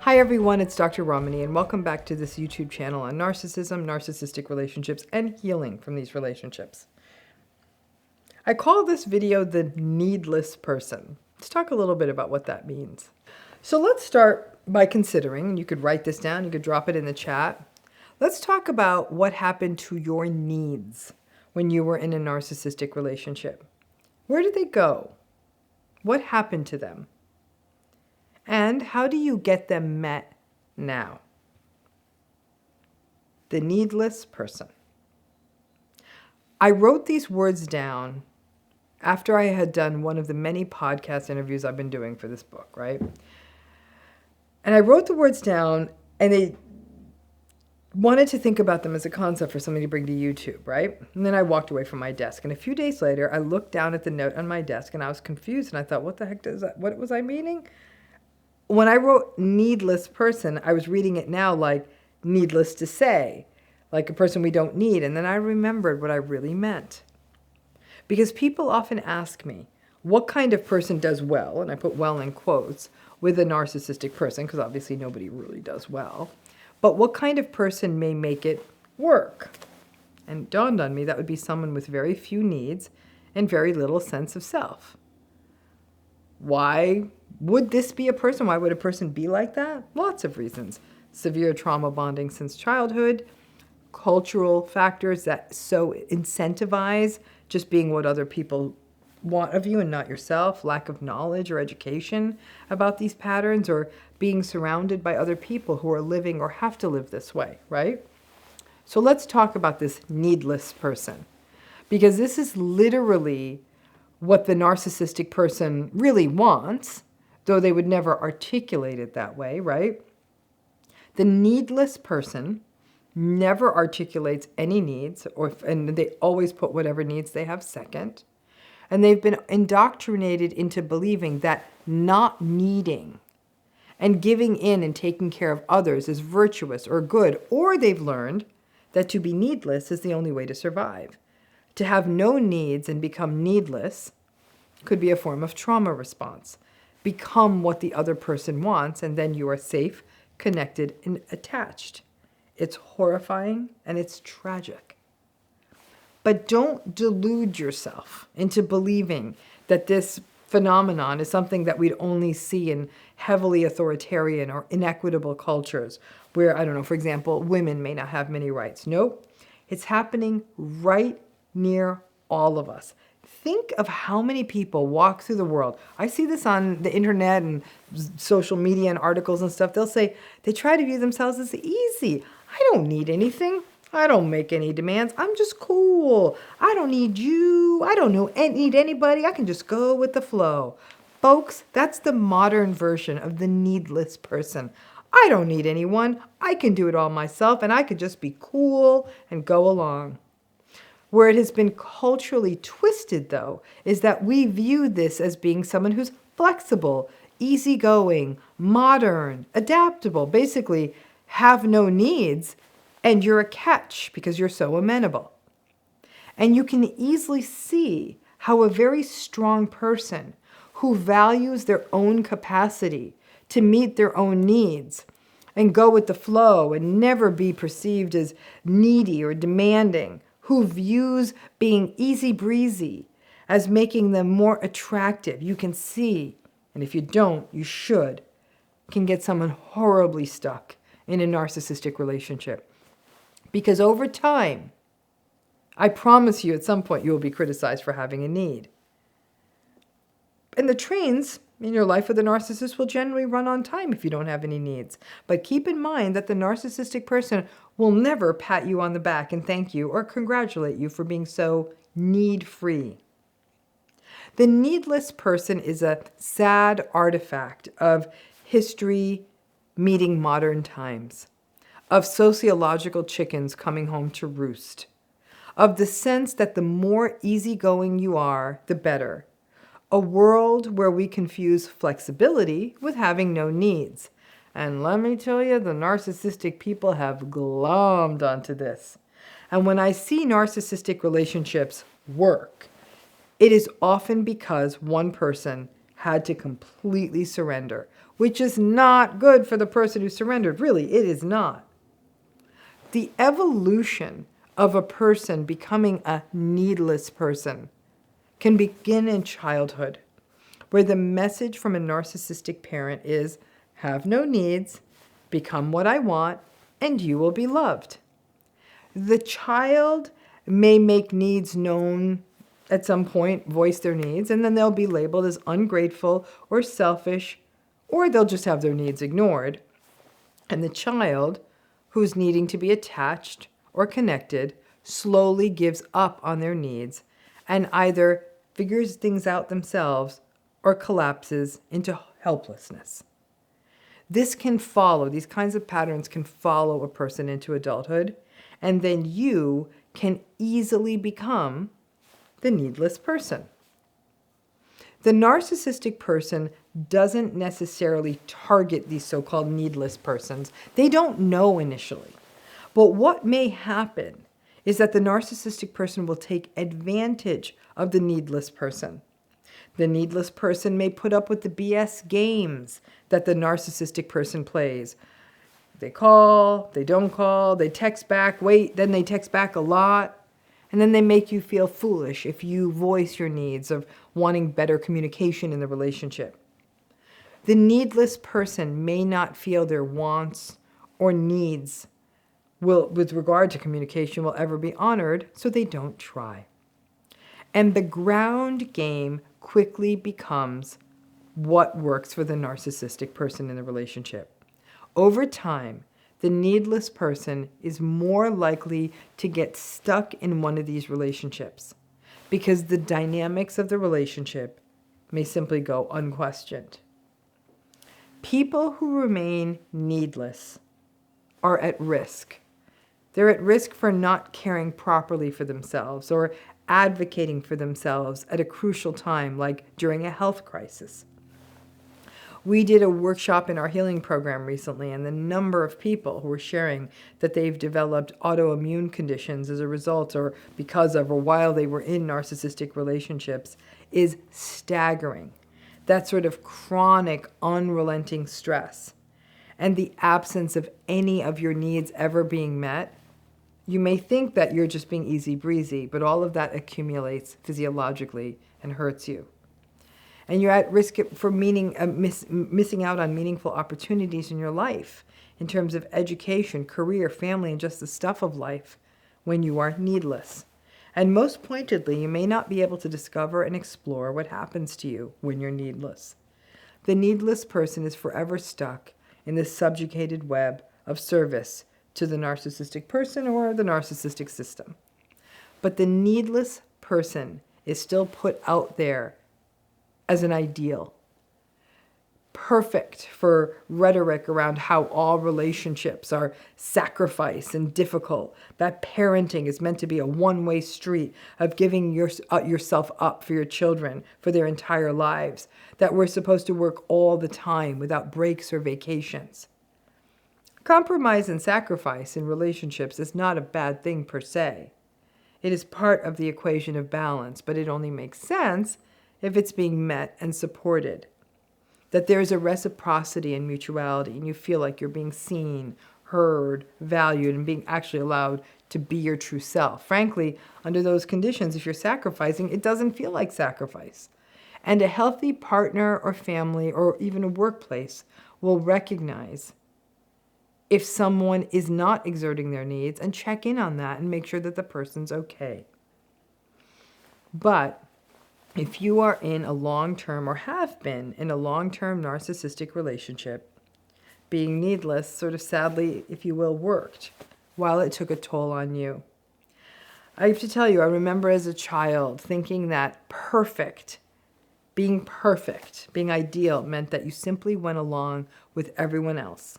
Hi everyone, it's Dr. Ramani and welcome back to this YouTube channel on narcissism, narcissistic relationships, and healing from these relationships. I call this video the needless person. Let's talk a little bit about what that means. So let's start by considering, you could write this down, you could drop it in the chat. Let's talk about what happened to your needs when you were in a narcissistic relationship. Where did they go? What happened to them? And how do you get them met now? The needless person. I wrote these words down after I had done one of the many podcast interviews I've been doing for this book, right? And I wrote the words down and they wanted to think about them as a concept for somebody to bring to YouTube, right? And then I walked away from my desk. And a few days later, I looked down at the note on my desk and I was confused. And I thought, what the heck does that, what was I meaning? When I wrote needless person, I was reading it now like needless to say, like a person we don't need. And then I remembered what I really meant. Because people often ask me, what kind of person does well, and I put well in quotes, with a narcissistic person, because obviously nobody really does well, but what kind of person may make it work? And it dawned on me that would be someone with very few needs and very little sense of self. Why would this be a person? Why would a person be like that? Lots of reasons. Severe trauma bonding since childhood, cultural factors that so incentivize just being what other people want of you and not yourself, lack of knowledge or education about these patterns, or being surrounded by other people who are living or have to live this way, right? So let's talk about this needless person, because this is literally what the narcissistic person really wants, though they would never articulate it that way, right? The needless person never articulates any needs, and they always put whatever needs they have second. And they've been indoctrinated into believing that not needing and giving in and taking care of others is virtuous or good, or they've learned that to be needless is the only way to survive. To have no needs and become needless could be a form of trauma response. Become what the other person wants, and then you are safe, connected, and attached. It's horrifying and it's tragic. But don't delude yourself into believing that this phenomenon is something that we'd only see in heavily authoritarian or inequitable cultures where, I don't know, for example, women may not have many rights. Nope. It's happening right near all of us. Think of how many people walk through the world. I see this on the internet and social media and articles and stuff. They'll say they try to view themselves as easy. I don't need anything. I don't make any demands. I'm just cool. I don't need you. I don't need anybody. I can just go with the flow. Folks, that's the modern version of the needless person. I don't need anyone. I can do it all myself, and I could just be cool and go along. Where it has been culturally twisted, though, is that we view this as being someone who's flexible, easygoing, modern, adaptable, basically have no needs, and you're a catch because you're so amenable. And you can easily see how a very strong person who values their own capacity to meet their own needs and go with the flow and never be perceived as needy or demanding, who views being easy breezy as making them more attractive, you can see, and if you don't, you should, can get someone horribly stuck in a narcissistic relationship. Because over time, I promise you at some point you will be criticized for having a need. And the trains in your life with a narcissist will generally run on time if you don't have any needs. But keep in mind that the narcissistic person will never pat you on the back and thank you or congratulate you for being so need-free. The needless person is a sad artifact of history meeting modern times, of sociological chickens coming home to roost, of the sense that the more easygoing you are, the better. A world where we confuse flexibility with having no needs. And let me tell you, the narcissistic people have glommed onto this. And when I see narcissistic relationships work, it is often because one person had to completely surrender, which is not good for the person who surrendered. Really, it is not. The evolution of a person becoming a needless person can begin in childhood, where the message from a narcissistic parent is, have no needs, become what I want, and you will be loved. The child may make needs known at some point, voice their needs, and then they'll be labeled as ungrateful or selfish, or they'll just have their needs ignored. And the child, who's needing to be attached or connected, slowly gives up on their needs and either figures things out themselves or collapses into helplessness. This can follow, these kinds of patterns can follow a person into adulthood, and then you can easily become the needless person. The narcissistic person doesn't necessarily target these so-called needless persons. They don't know initially. But what may happen is that the narcissistic person will take advantage of the needless person. The needless person may put up with the BS games that the narcissistic person plays. They call, they don't call, they text back, wait, then they text back a lot. And then they make you feel foolish if you voice your needs of wanting better communication in the relationship. The needless person may not feel their wants or needs with regard to communication will ever be honored, so they don't try. And the ground game quickly becomes what works for the narcissistic person in the relationship. Over time, the needless person is more likely to get stuck in one of these relationships because the dynamics of the relationship may simply go unquestioned. People who remain needless are at risk. They're at risk for not caring properly for themselves or advocating for themselves at a crucial time, like during a health crisis. We did a workshop in our healing program recently, and the number of people who were sharing that they've developed autoimmune conditions as a result or because of or while they were in narcissistic relationships is staggering. That sort of chronic, unrelenting stress and the absence of any of your needs ever being met. You may think that you're just being easy breezy, but all of that accumulates physiologically and hurts you. And you're at risk for missing out on meaningful opportunities in your life in terms of education, career, family, and just the stuff of life when you are needless. And most pointedly, you may not be able to discover and explore what happens to you when you're needless. The needless person is forever stuck in the subjugated web of service to the narcissistic person or the narcissistic system. But the needless person is still put out there as an ideal, perfect for rhetoric around how all relationships are sacrifice and difficult, that parenting is meant to be a one-way street of giving yourself up for your children for their entire lives, that we're supposed to work all the time without breaks or vacations. Compromise and sacrifice in relationships is not a bad thing per se. It is part of the equation of balance, but it only makes sense if it's being met and supported. That there's a reciprocity and mutuality, and you feel like you're being seen, heard, valued, and being actually allowed to be your true self. Frankly, under those conditions, if you're sacrificing, it doesn't feel like sacrifice. And a healthy partner or family or even a workplace will recognize if someone is not exerting their needs and check in on that and make sure that the person's okay. But if you are in a long-term or have been in a long-term narcissistic relationship, being needless sort of sadly, if you will, worked while it took a toll on you. I have to tell you, I remember as a child thinking that being ideal meant that you simply went along with everyone else.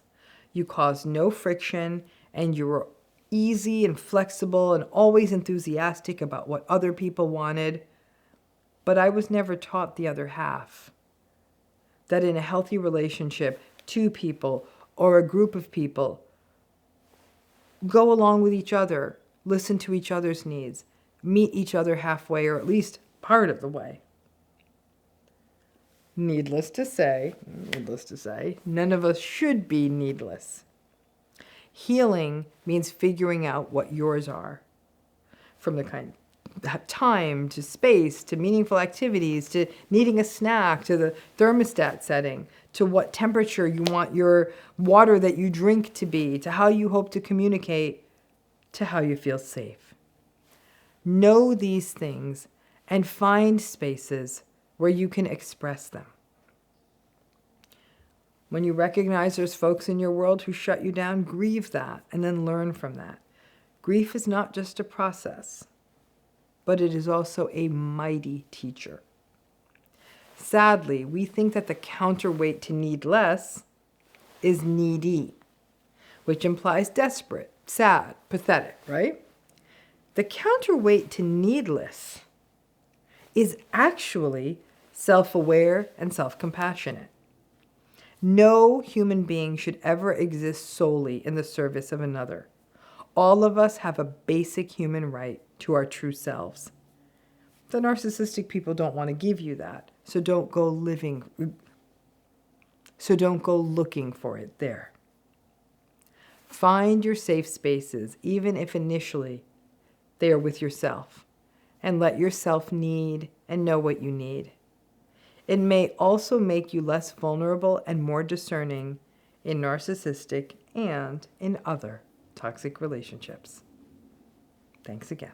You caused no friction and you were easy and flexible and always enthusiastic about what other people wanted. But I was never taught the other half. That in a healthy relationship, two people or a group of people go along with each other, listen to each other's needs, meet each other halfway or at least part of the way. Needless to say, none of us should be needless. Healing means figuring out what yours are. From the kind of time to space to meaningful activities to needing a snack to the thermostat setting to what temperature you want your water that you drink to be to how you hope to communicate to how you feel safe. Know these things and find spaces where you can express them. When you recognize there's folks in your world who shut you down, grieve that and then learn from that. Grief is not just a process, but it is also a mighty teacher. Sadly, we think that the counterweight to need less is needy, which implies desperate, sad, pathetic, right? The counterweight to needless is actually self-aware and self-compassionate. No human being should ever exist solely in the service of another. All of us have a basic human right to our true selves. The narcissistic people don't want to give you that, so don't go looking for it there. Find your safe spaces, even if initially they are with yourself, and let yourself need and know what you need. It may also make you less vulnerable and more discerning in narcissistic and in other toxic relationships. Thanks again.